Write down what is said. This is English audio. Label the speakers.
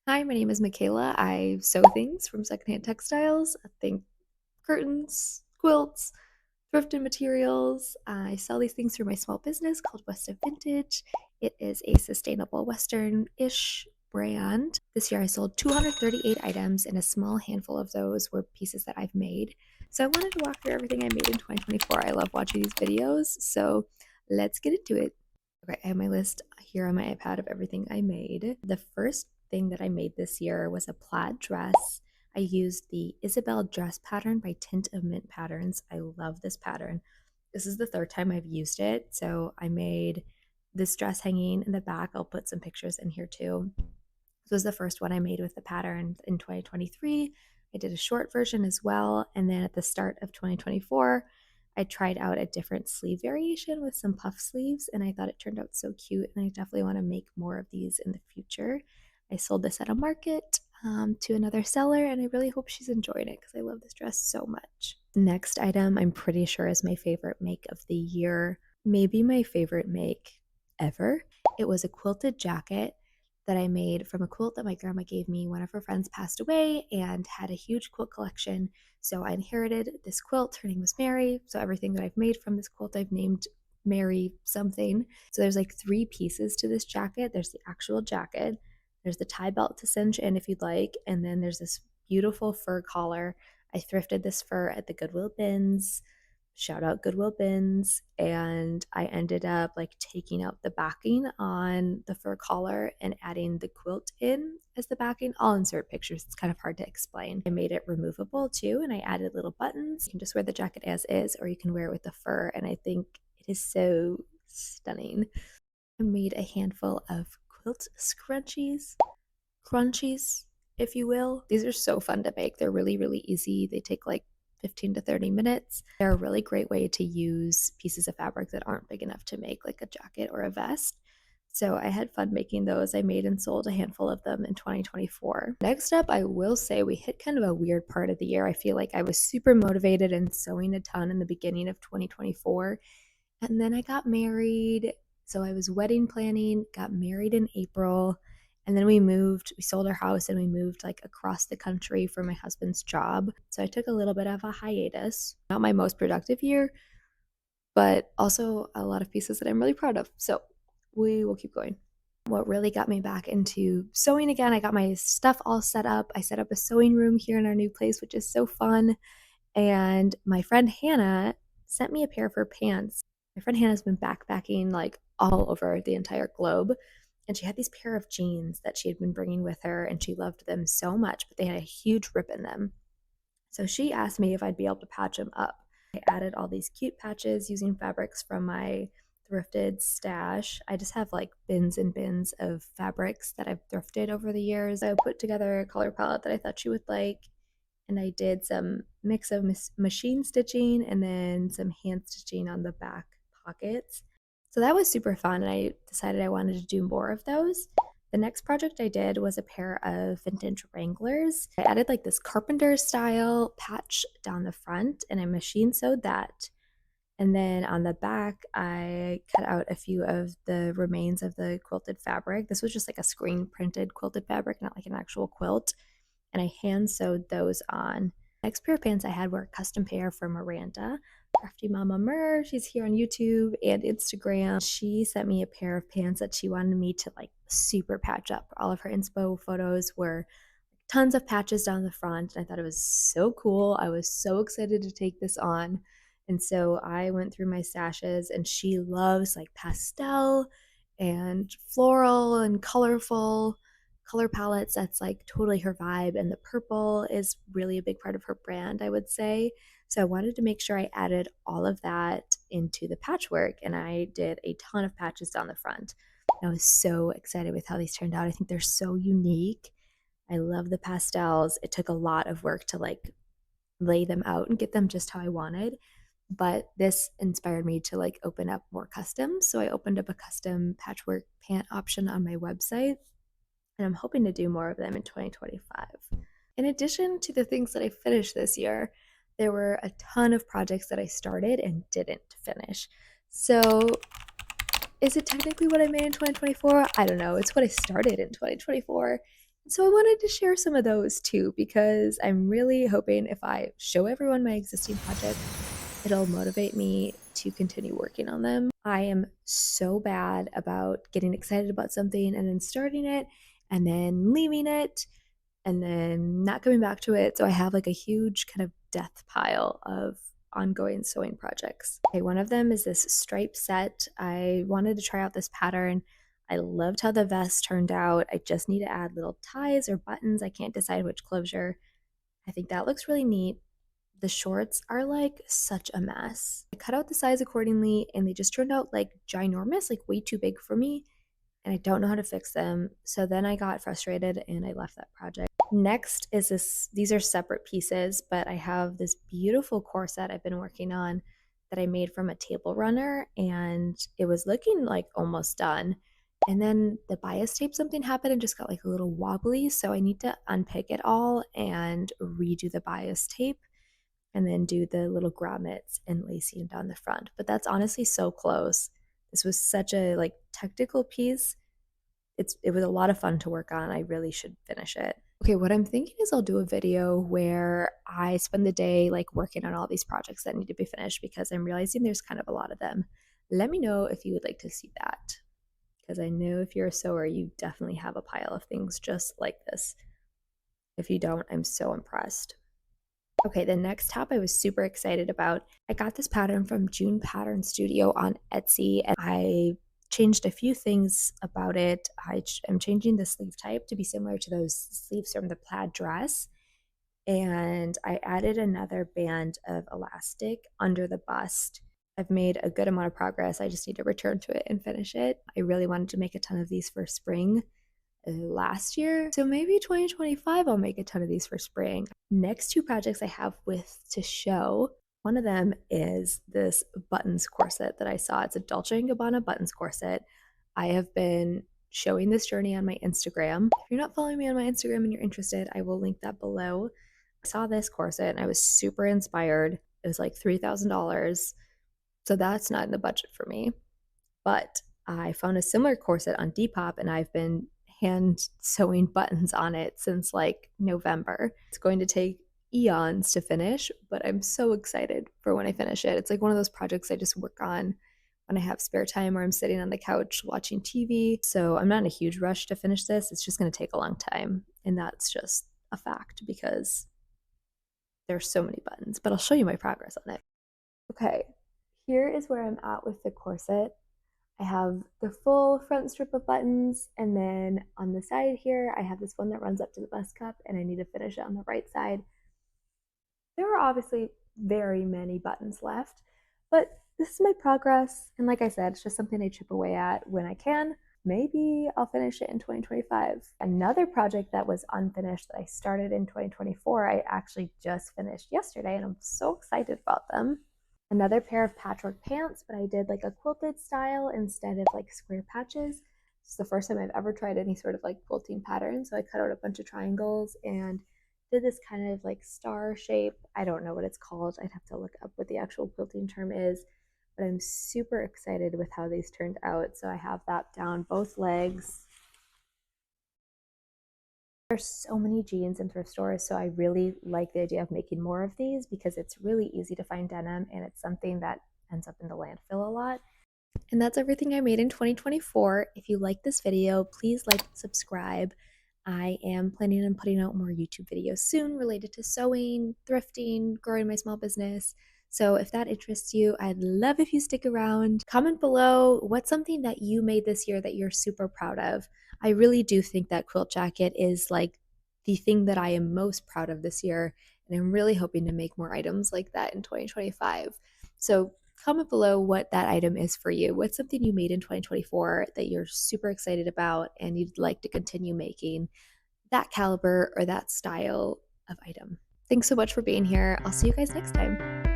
Speaker 1: Hi, my name is Michaela. I sew things from secondhand textiles. I think curtains, quilts, thrifted materials. I sell these things through my small business called West of Vintage. It is a sustainable Western-ish brand. This year I sold 238 items, and a small handful of those were pieces that I've made. So I wanted to walk through everything I made in 2024. I love watching these videos, so let's get into it. Okay, I have my list here on my iPad of everything I made. The first thing that I made this year was a plaid dress. I used the Isabel dress pattern by Tint of Mint Patterns. I love this pattern. This is the third time I've used it. So I made this dress hanging in the back. I'll put some pictures in here too. This was the first one I made with the pattern in 2023. I did a short version as well. And then at the start of 2024, I tried out a different sleeve variation with some puff sleeves, and I thought it turned out so cute. And I definitely want to make more of these in the future. I sold this at a market to another seller, and I really hope she's enjoying it because I love this dress so much. Next item, I'm pretty sure is my favorite make of the year, maybe my favorite make ever. It was a quilted jacket that I made from a quilt that my grandma gave me. One of her friends passed away and had a huge quilt collection. So I inherited this quilt. Her name was Mary. So everything that I've made from this quilt, I've named Mary something. So there's like three pieces to this jacket. There's the actual jacket, there's the tie belt to cinch in if you'd like, and then there's this beautiful fur collar. I thrifted this fur at the Goodwill bins. Shout out Goodwill bins. And I ended up like taking out the backing on the fur collar and adding the quilt in as the backing. I'll insert pictures, it's kind of hard to explain. I made it removable too, and I added little buttons. You can just wear the jacket as is, or you can wear it with the fur, and I think it is so stunning. I made a handful of quilt crunchies, if you will. These are so fun to make. They're really, really easy. They take like 15 to 30 minutes. They're a really great way to use pieces of fabric that aren't big enough to make like a jacket or a vest. So I had fun making those. I made and sold a handful of them in 2024. Next up, I will say we hit kind of a weird part of the year. I feel like I was super motivated and sewing a ton in the beginning of 2024. And then I got married. So I was wedding planning, got married in April. And then we sold our house and we moved like across the country for my husband's job. So I took a little bit of a hiatus. Not my most productive year, but also a lot of pieces that I'm really proud of. So we will keep going. What really got me back into sewing again, I got my stuff all set up. I set up a sewing room here in our new place, which is so fun. And my friend Hannah sent me a pair of her pants. My friend Hannah's been backpacking like all over the entire globe. And she had these pair of jeans that she had been bringing with her, and she loved them so much, but they had a huge rip in them. So she asked me if I'd be able to patch them up. I added all these cute patches using fabrics from my thrifted stash. I just have like bins and bins of fabrics that I've thrifted over the years. I put together a color palette that I thought she would like, and I did some mix of machine stitching and then some hand stitching on the back pockets. So that was super fun, and I decided I wanted to do more of those. The next project I did was a pair of vintage Wranglers. I added like this carpenter style patch down the front, and I machine sewed that. And then on the back, I cut out a few of the remains of the quilted fabric. This was just like a screen printed quilted fabric, not like an actual quilt. And I hand sewed those on. Next pair of pants I had were a custom pair from Miranda, Crafty Mama Mer. She's here on YouTube and Instagram. She sent me a pair of pants that she wanted me to like super patch up. All of her inspo photos were tons of patches down the front, and I thought it was so cool. I was so excited to take this on. And so I went through my stashes, and she loves like pastel and floral and colorful color palettes. That's like totally her vibe, and the purple is really a big part of her brand, I would say. So I wanted to make sure I added all of that into the patchwork, and I did a ton of patches down the front. I was so excited with how these turned out. I think they're so unique. I love the pastels. It took a lot of work to like lay them out and get them just how I wanted, but this inspired me to like open up more customs. So I opened up a custom patchwork pant option on my website, and I'm hoping to do more of them in 2025. In addition to the things that I finished this year, there were a ton of projects that I started and didn't finish. So is it technically what I made in 2024? I don't know. It's what I started in 2024. So I wanted to share some of those too, because I'm really hoping if I show everyone my existing projects, it'll motivate me to continue working on them. I am so bad about getting excited about something and then starting it and then leaving it and then not coming back to it. So I have like a huge kind of death pile of ongoing sewing projects. Okay, one of them is this stripe set. I wanted to try out this pattern. I loved how the vest turned out. I just need to add little ties or buttons. I can't decide which closure. I think that looks really neat. The shorts are like such a mess. I cut out the size accordingly and they just turned out like ginormous, like way too big for me. And I don't know how to fix them. So then I got frustrated and I left that project. Next is these are separate pieces, but I have this beautiful corset I've been working on that I made from a table runner and it was looking like almost done. And then the bias tape something happened and just got like a little wobbly. So I need to unpick it all and redo the bias tape and then do the little grommets and lacing down the front. But that's honestly so close. This was such a like technical piece. It was a lot of fun to work on. I really should finish it. Okay, what I'm thinking is I'll do a video where I spend the day like working on all these projects that need to be finished because I'm realizing there's kind of a lot of them. Let me know if you would like to see that because I know if you're a sewer, you definitely have a pile of things just like this. If you don't, I'm so impressed. Okay, the next top I was super excited about. I got this pattern from June Pattern Studio on Etsy and I changed a few things about it. I'm changing the sleeve type to be similar to those sleeves from the plaid dress. And I added another band of elastic under the bust. I've made a good amount of progress. I just need to return to it and finish it. I really wanted to make a ton of these for spring last year. So maybe 2025 I'll make a ton of these for spring. Next two projects I have with to show. One of them is this buttons corset that I saw. It's a Dolce & Gabbana buttons corset. I have been showing this journey on my Instagram. If you're not following me on my Instagram and you're interested, I will link that below. I saw this corset and I was super inspired. It was like $3,000. So that's not in the budget for me. But I found a similar corset on Depop and I've been hand sewing buttons on it since like November. It's going to take eons to finish, but I'm so excited for when I finish it. It's like one of those projects I just work on when I have spare time or I'm sitting on the couch watching TV. So I'm not in a huge rush to finish this. It's just going to take a long time. And that's just a fact because there's so many buttons, but I'll show you my progress on it. Okay, here is where I'm at with the corset. I have the full front strip of buttons, and then on the side here, I have this one that runs up to the bust cup, and I need to finish it on the right side. There are obviously very many buttons left, but this is my progress, and like I said, it's just something I chip away at when I can. Maybe I'll finish it in 2025. Another project that was unfinished that I started in 2024, I actually just finished yesterday, and I'm so excited about them. Another pair of patchwork pants, but I did like a quilted style instead of like square patches. It's the first time I've ever tried any sort of like quilting pattern. So I cut out a bunch of triangles and did this kind of like star shape. I don't know what it's called. I'd have to look up what the actual quilting term is, but I'm super excited with how these turned out. So I have that down both legs. There's so many jeans in thrift stores, so I really like the idea of making more of these because it's really easy to find denim and it's something that ends up in the landfill a lot. And that's everything I made in 2024. If you like this video, please like and subscribe. I am planning on putting out more YouTube videos soon related to sewing, thrifting, growing my small business. So if that interests you, I'd love if you stick around. Comment below what's something that you made this year that you're super proud of. I really do think that quilt jacket is like the thing that I am most proud of this year. And I'm really hoping to make more items like that in 2025. So comment below what that item is for you. What's something you made in 2024 that you're super excited about and you'd like to continue making that caliber or that style of item? Thanks so much for being here. I'll see you guys next time.